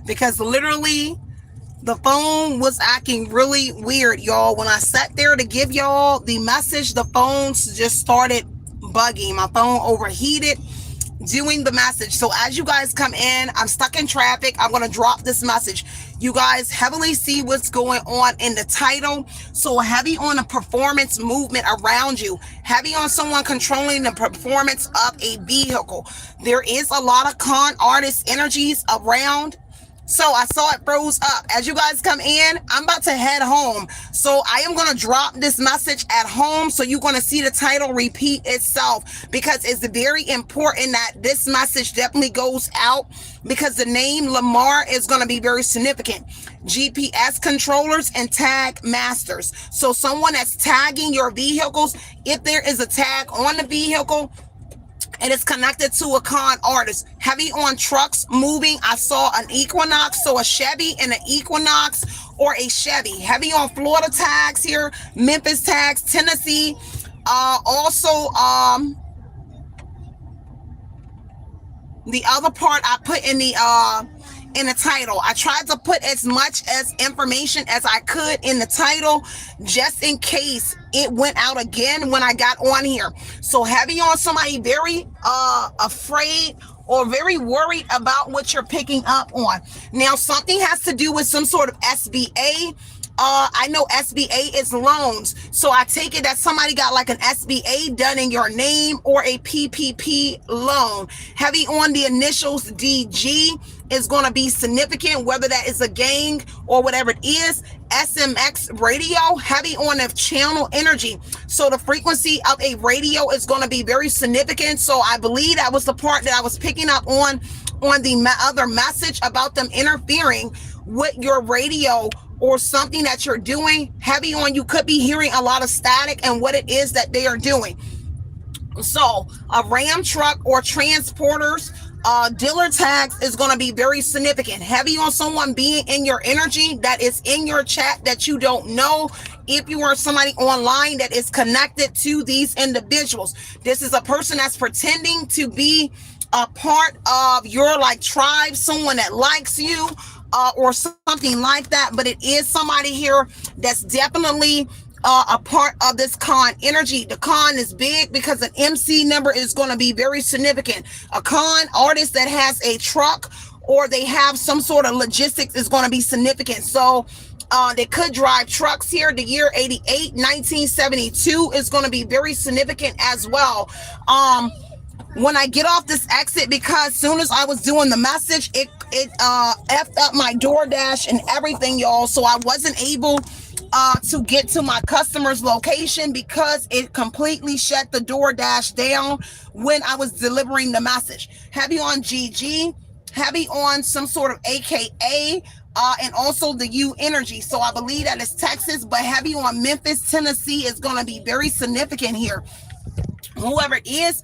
because literally the phone was acting really weird, y'all. When I sat there to give y'all the message, the phones just started bugging. My phone overheated doing the message. So as you guys come in, I'm stuck in traffic. I'm going to drop this message. You guys heavily see what's going on in the title. So heavy on a performance movement around you, heavy on someone controlling the performance of a vehicle. There is a lot of con artist energies around. So I saw it froze up. As you guys come in, I'm about to head home. So I am going to drop this message at home. So you're going to see the title repeat itself, because it's very important that this message definitely goes out, because the name Lamar is going to be very significant. GPS controllers and tag masters. So someone that's tagging your vehicles, if there is a tag on the vehicle, and it's connected to a con artist. Heavy on trucks moving. I saw an Equinox, so a Chevy and an Equinox or a Chevy. Heavy on Florida tags here, Memphis tags, Tennessee. Also, the other part I put in the title. I tried to put as much as information as I could in the title, just in case it went out again when I got on here. So heavy on somebody very afraid or very worried about what you're picking up on. Now, something has to do with some sort of SBA. I know SBA is loans. So I take it that somebody got like an SBA done in your name, or a PPP loan. Heavy on the initials DG is going to be significant, whether that is a gang or whatever it is. SMX radio, heavy on the channel energy. So the frequency of a radio is going to be very significant. So I believe that was the part that I was picking up on the other message about them interfering with your radio or something that you're doing. Heavy on, you could be hearing a lot of static and what it is that they are doing. So a Ram truck or transporters, dealer tags is going to be very significant. Heavy on someone being in your energy that is in your chat that you don't know. If you are somebody online that is connected to these individuals, this is a person that's pretending to be a part of your like tribe, someone that likes you, or something like that. But it is somebody here that's definitely a part of this con energy. The con is big because an MC number is going to be very significant. A con artist that has a truck or they have some sort of logistics is going to be significant. So they could drive trucks here. The year 88, 1972 is going to be very significant as well. When I get off this exit, because soon as I was doing the message, it effed up my DoorDash and everything, y'all. So I wasn't able to get to my customer's location because it completely shut the DoorDash down when I was delivering the message. Heavy on GG, heavy on some sort of AKA, and also the U energy. So I believe that it's Texas, but heavy on Memphis, Tennessee is going to be very significant here. Whoever it is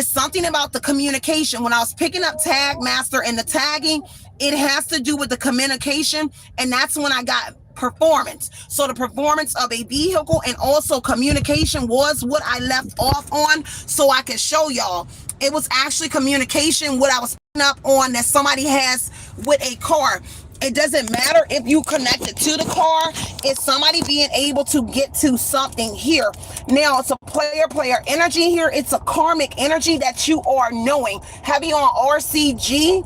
something about the communication. When I was picking up tag master and the tagging, it has to do with the communication, and that's when I got performance. So the performance of a vehicle and also communication was what I left off on, so I can show y'all. It was actually communication, what I was picking up on that somebody has with a car. It doesn't matter if you connect it to the car. It's somebody being able to get to something here. Now, it's a player energy here. It's a karmic energy that you are knowing. Heavy on RCG.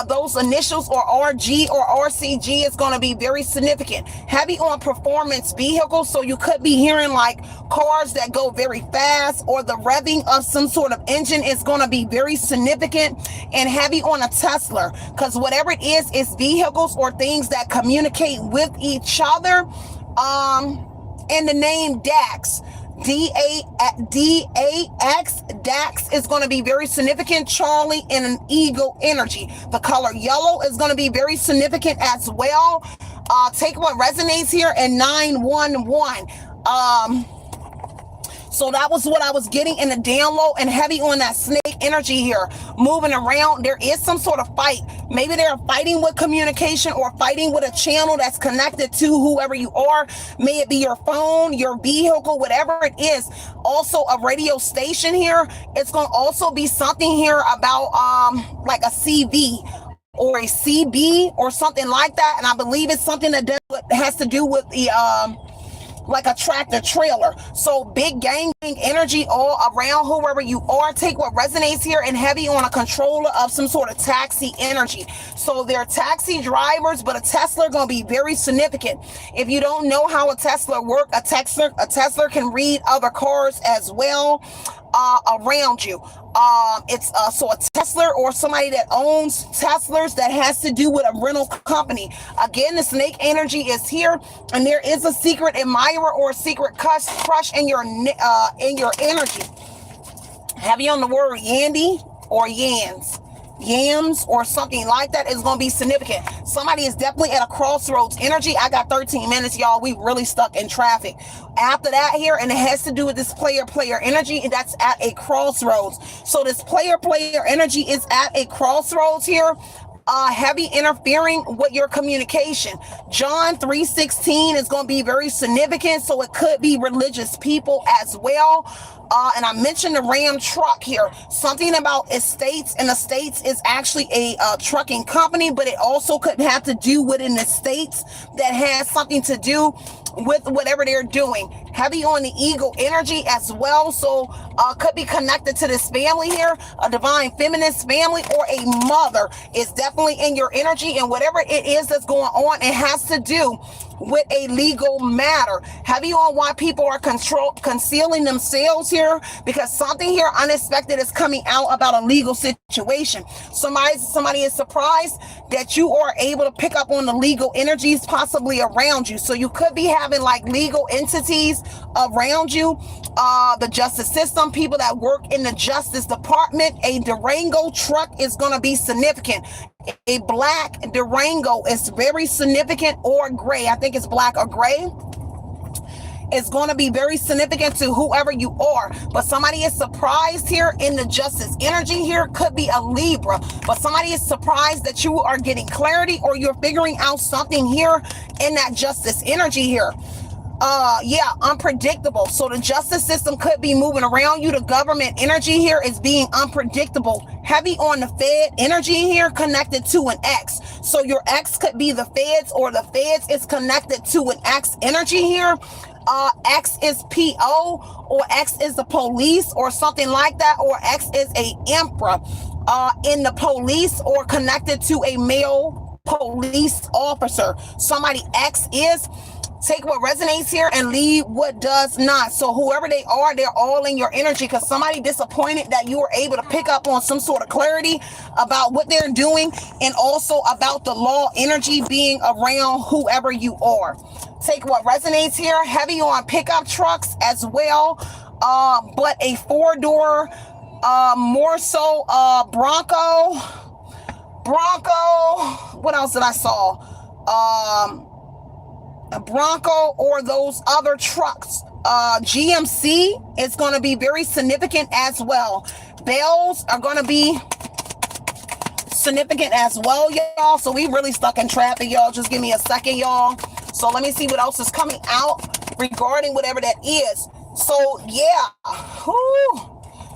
Those initials or RG or RCG is going to be very significant. Heavy on performance vehicles, so you could be hearing like cars that go very fast, or the revving of some sort of engine is going to be very significant. And heavy on a Tesla, because whatever it is vehicles or things that communicate with each other. And the name DAX. DAX, DAX is going to be very significant. Charlie and an eagle energy. The color yellow is going to be very significant as well. Take what resonates here, and 911. So that was what I was getting in the download, and heavy on that snake energy here. Moving around, there is some sort of fight. Maybe they're fighting with communication or fighting with a channel that's connected to whoever you are. May it be your phone, your vehicle, whatever it is. Also a radio station here. It's going to also be something here about like a CV. or a CB or something like that. And I believe it's something that has to do with the like a tractor trailer. So big gang energy all around whoever you are. Take what resonates here and heavy on a controller of some sort of taxi energy. So they're taxi drivers, but a Tesla going to be very significant. If you don't know how a Tesla works, a Tesla can read other cars as well around you. It's so a Tesla or somebody that owns Teslas that has to do with a rental company. Again, the snake energy is here, and there is a secret admirer or a secret crush in your energy. Heavy on the word yandy or yams or something like that is going to be significant. Somebody is definitely at a crossroads energy. I got 13 minutes, y'all. We really stuck in traffic. After that here, and it has to do with this player energy, and that's at a crossroads. So this player energy is at a crossroads here. Heavy interfering with your communication. John 3:16 is going to be very significant, so it could be religious people as well. And I mentioned the Ram truck here. Something about estates, and estates is actually a trucking company, but it also could have to do with an estates that has something to do with whatever they're doing. Heavy on the ego energy as well, so could be connected to this family here, a divine feminist family or a mother is definitely in your energy, and whatever it is that's going on, it has to do with a legal matter. Heavy on why people are concealing themselves here, because something here unexpected is coming out about a legal situation. Somebody is surprised that you are able to pick up on the legal energies possibly around you. So you could be having like legal entities around you, the justice system, people that work in the justice department. A Durango truck is going to be significant. A black Durango is very significant, or gray. I think it's black or gray. It's going to be very significant to whoever you are. But somebody is surprised here in the justice energy here. Could be a Libra. But somebody is surprised that you are getting clarity, or you're figuring out something here in that justice energy here. Unpredictable. So the justice system could be moving around you. The government energy here is being unpredictable. Heavy on the Fed energy here, connected to an X. So your X could be the Feds, or the Feds is connected to an X energy here. X is PO, or X is the police or something like that, or X is a emperor in the police, or connected to a male police officer. Somebody X is. Take what resonates here and leave what does not. So whoever they are, they're all in your energy, because somebody disappointed that you were able to pick up on some sort of clarity about what they're doing, and also about the law energy being around whoever you are. Take what resonates here. Heavy on pickup trucks as well, but a 4-door, more so Bronco. What else did I saw? A Bronco or those other trucks. GMC is going to be very significant as well. Bells are going to be significant as well, y'all. So we really stuck in traffic, y'all. Just give me a second, y'all. So let me see what else is coming out regarding whatever that is. So yeah,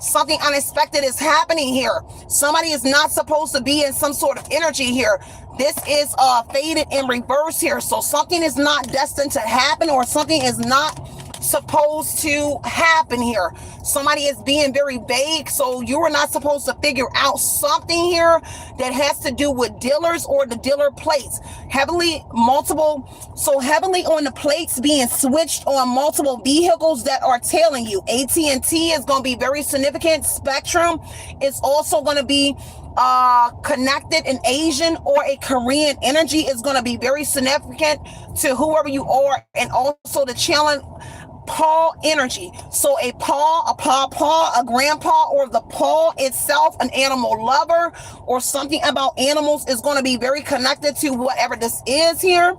something unexpected is happening here. Somebody is not supposed to be in some sort of energy here. This is faded in reverse here. So something is not destined to happen, or something is not supposed to happen here. Somebody is being very vague, so you are not supposed to figure out something here that has to do with dealers or the dealer plates. Heavily on the plates being switched on multiple vehicles that are tailing you. AT&T is going to be very significant. Spectrum is also going to be connected. An Asian or a Korean energy is going to be very significant to whoever you are, and also the challenge paw energy. So a paw, a grandpa, or the paw itself, an animal lover or something about animals, is going to be very connected to whatever this is here.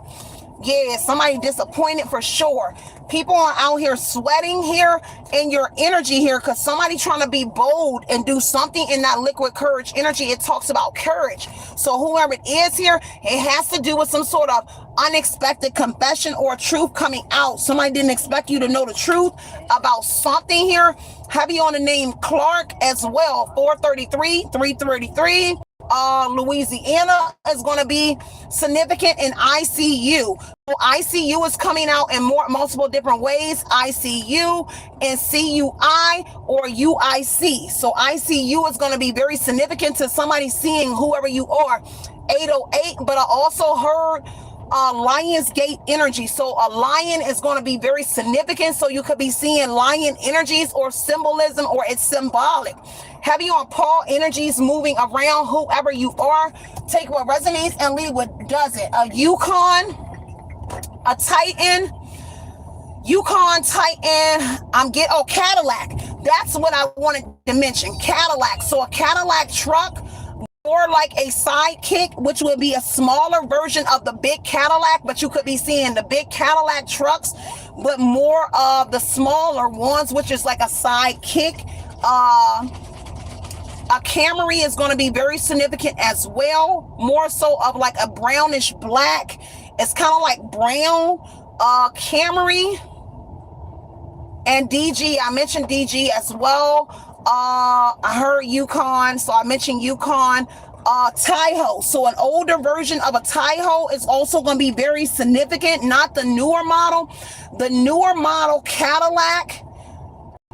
Yeah, somebody disappointed for sure. People are out here sweating here in your energy here, because somebody trying to be bold and do something in that liquid courage energy. It talks about courage. So whoever it is here, it has to do with some sort of unexpected confession or truth coming out. Somebody didn't expect you to know the truth about something here. Heavy on the name Clark as well. 433, 333. Louisiana is going to be significant in ICU. ICU is coming out in multiple different ways. ICU and CUI or UIC. So ICU is going to be very significant to somebody seeing whoever you are. 808, but I also heard Lionsgate energy. So a lion is going to be very significant. So you could be seeing lion energies or symbolism, or it's symbolic. Heavy on Paul energies moving around whoever you are. Take what resonates and leave what doesn't. A Yukon, a Titan, Yukon, Titan, Cadillac. That's what I wanted to mention. Cadillac. So a Cadillac truck, or like a sidekick, which would be a smaller version of the big Cadillac, but you could be seeing the big Cadillac trucks, but more of the smaller ones, which is like a sidekick. A Camry is going to be very significant as well, more so of like a brownish black. It's kind of like brown. Camry and DG. I mentioned DG as well. I heard Yukon, so I mentioned Yukon. Taiho. So an older version of a Taiho is also going to be very significant, not the newer model. The newer model Cadillac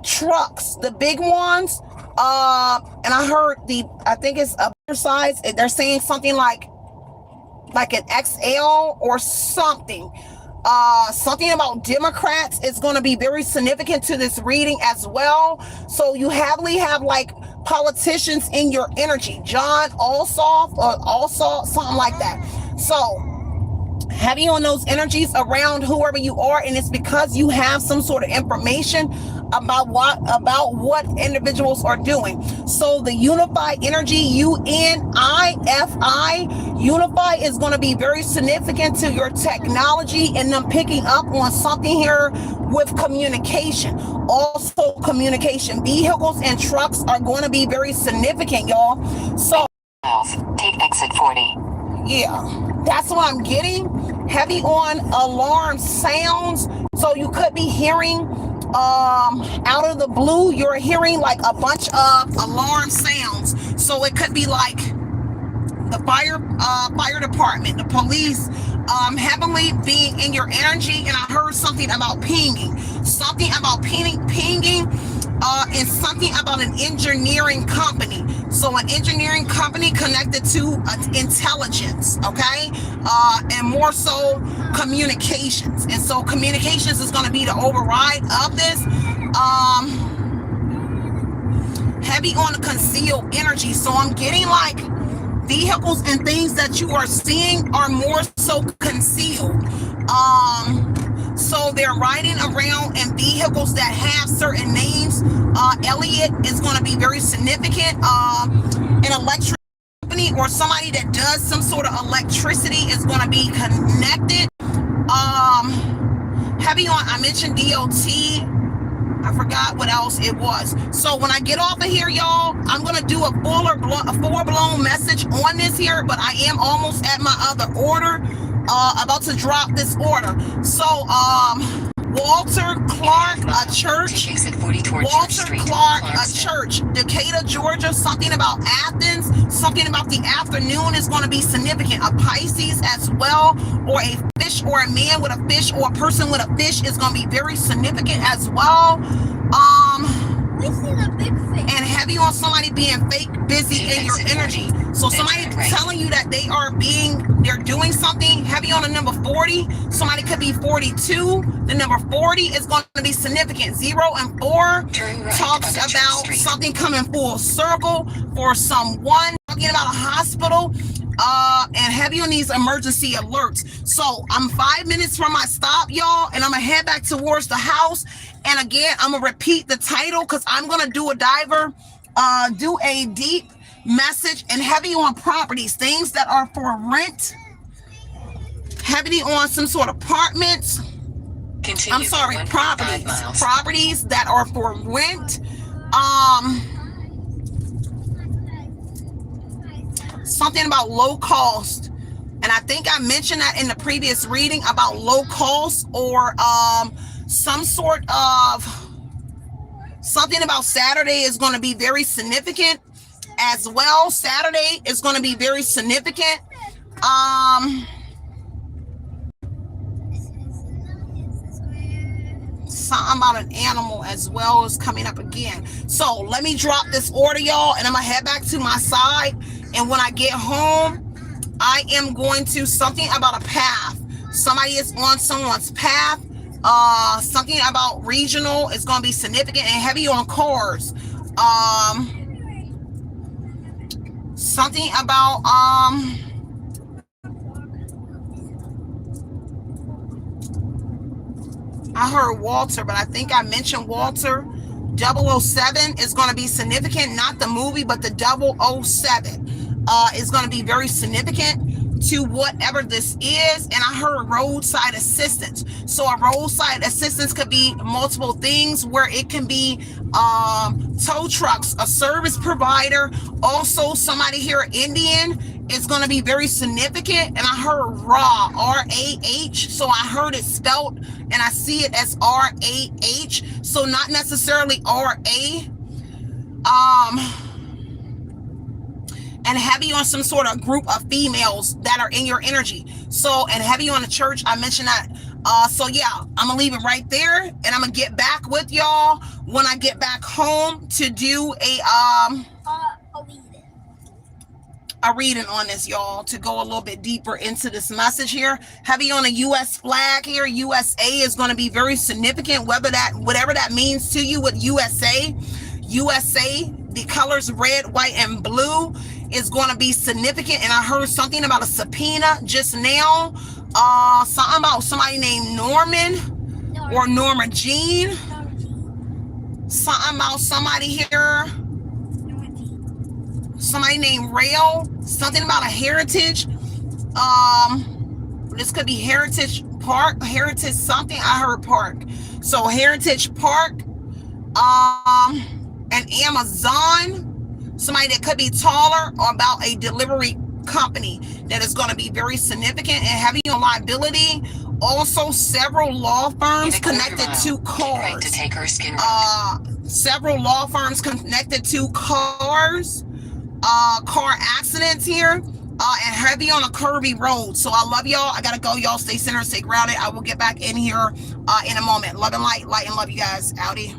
trucks, the big ones. And I heard I think it's a bigger size. They're saying something like an XL or something. Something about Democrats is going to be very significant to this reading as well. So you have like politicians in your energy. John Ossoff or Ossoff, something like that. So heavy on those energies around whoever you are, and it's because you have some sort of information about what individuals are doing. So the unified energy, UNIFI, unify is going to be very significant to your technology and them picking up on something here with communication. Also communication vehicles and trucks are going to be very significant, y'all. So take exit 40. Yeah, that's what I'm getting. Heavy on alarm sounds. So you could be hearing out of the blue, you're hearing like a bunch of alarm sounds. So it could be like the fire department, the police, heavily being in your energy. And I heard something about pinging, and something about an engineering company. So an engineering company connected to intelligence, okay? And more so communications. And so communications is going to be the override of this. Heavy on the concealed energy. So I'm getting like vehicles and things that you are seeing are more so concealed. So they're riding around in vehicles that have certain names. Elliot is going to be very significant. An electric company or somebody that does some sort of electricity is going to be connected. Heavy on, I mentioned DOT. I forgot what else it was. So when I get off of here, y'all, I'm going to do a full-blown message on this here, but I am almost at my other order, about to drop this order. So, Walter Clark, a church. Walter Clark, a church. Decatur, Georgia. Something about Athens. Something about the afternoon is going to be significant. A Pisces as well, or a fish, or a man with a fish, or a person with a fish is going to be very significant as well. And heavy on somebody being fake busy in your energy. So somebody telling you that they're doing something. Heavy on the number 40. Somebody could be 42. The number 40 is going to be significant. 0 and 4 talks about something coming full circle for someone. Talking about a hospital. And heavy on these emergency alerts. So I'm 5 minutes from my stop, y'all, and I'm gonna head back towards the house. And again, I'm gonna repeat the title because I'm gonna do a deep message and heavy on properties, things that are for rent, heavy on some sort of apartments. Properties that are for rent. Something about low cost, and I think I mentioned that in the previous reading about low cost, or some sort of something about Saturday is going to be very significant as well. Saturday is going to be very significant. Something about an animal as well is coming up again. So let me drop this order, y'all, and I'm gonna head back to my side. And when I get home, I am going to something about a path. Somebody is on someone's path. Something about regional is going to be significant and heavy on cars. Something about I heard Walter, but I think I mentioned Walter. 007 is going to be significant, not the movie, but the 007 is going to be very significant to whatever this is. And I heard roadside assistance. So a roadside assistance could be multiple things, where it can be tow trucks, a service provider. Also, somebody here, Indian, is going to be very significant. And I heard RAH, R-A-H. So I heard it spelled, and I see it as R-A-H. So not necessarily R-A. And heavy on some sort of group of females that are in your energy. So, and heavy on the church, I mentioned that. So yeah, I'm gonna leave it right there, and I'm gonna get back with y'all when I get back home to do a reading on this, y'all, to go a little bit deeper into this message here. Heavy on a U.S. flag here. USA is going to be very significant, whatever that means to you with USA. USA, the colors red, white, and blue is going to be significant. And I heard something about a subpoena just now. Something about somebody named Norman or Norma Jean. Something about somebody here. Somebody named Rail. Something about a heritage. This could be Heritage Park, Heritage something. I heard Park. So Heritage Park. An Amazon. Somebody that could be taller, or about a delivery company that is going to be very significant and heavy on liability. Also, several law firms connected to cars. Several law firms connected to cars. Car accidents here. And heavy on a curvy road. So I love y'all. I gotta go. Y'all stay centered, stay grounded. I will get back in here in a moment. Love and light and love you guys. Outie.